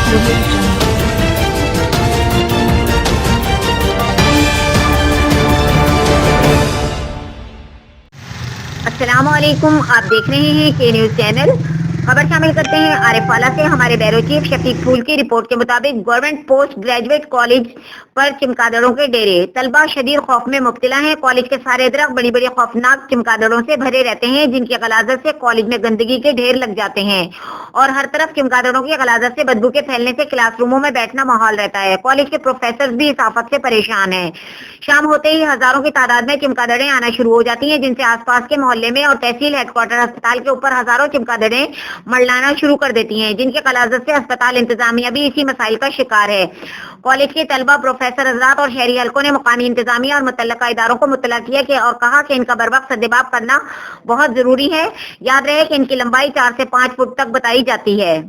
السلام علیکم، آپ دیکھ رہے ہیں کے نیوز چینل۔ خبر شامل کرتے ہیں عارف والا سے۔ ہمارے بیورو چیف شفیق پھول کی رپورٹ کے مطابق گورنمنٹ پوسٹ گریجویٹ کالج پر چمگادڑوں کے ڈیرے، طلبہ شدید خوف میں مبتلا ہیں۔ کالج کے سارے درخت بڑی بڑی خوفناک چمگادڑوں سے بھرے رہتے ہیں، جن کی غلاظت سے کالج میں گندگی کے ڈھیر لگ جاتے ہیں اور ہر طرف چمگادڑوں کی غلاظت سے بدبو کے پھیلنے سے کلاس روموں میں بیٹھنا محال رہتا ہے۔ کالج کے پروفیسر بھی اس آفت سے پریشان ہیں۔ شام ہوتے ہی ہزاروں کی تعداد میں چمگادڑیں آنا شروع ہو جاتی ہیں، جن سے آس پاس کے محلے میں اور تحصیل ہیڈ کوارٹر اسپتال کے اوپر ہزاروں چمگادڑیں منڈلانا شروع کر دیتی ہیں، جن کی غلاظت سے اسپتال انتظامیہ بھی اسی مسائل کا شکار ہے۔ کالج کے طلبہ، پروفیسر حضرات اور شہری حلقوں نے مقامی انتظامیہ اور متعلقہ اداروں کو مطلع کیا اور کہا کہ ان کا بروقت سدباب کرنا بہت ضروری ہے۔ یاد رہے کہ ان کی لمبائی 4 سے 5 فٹ تک بتائی جاتی ہے۔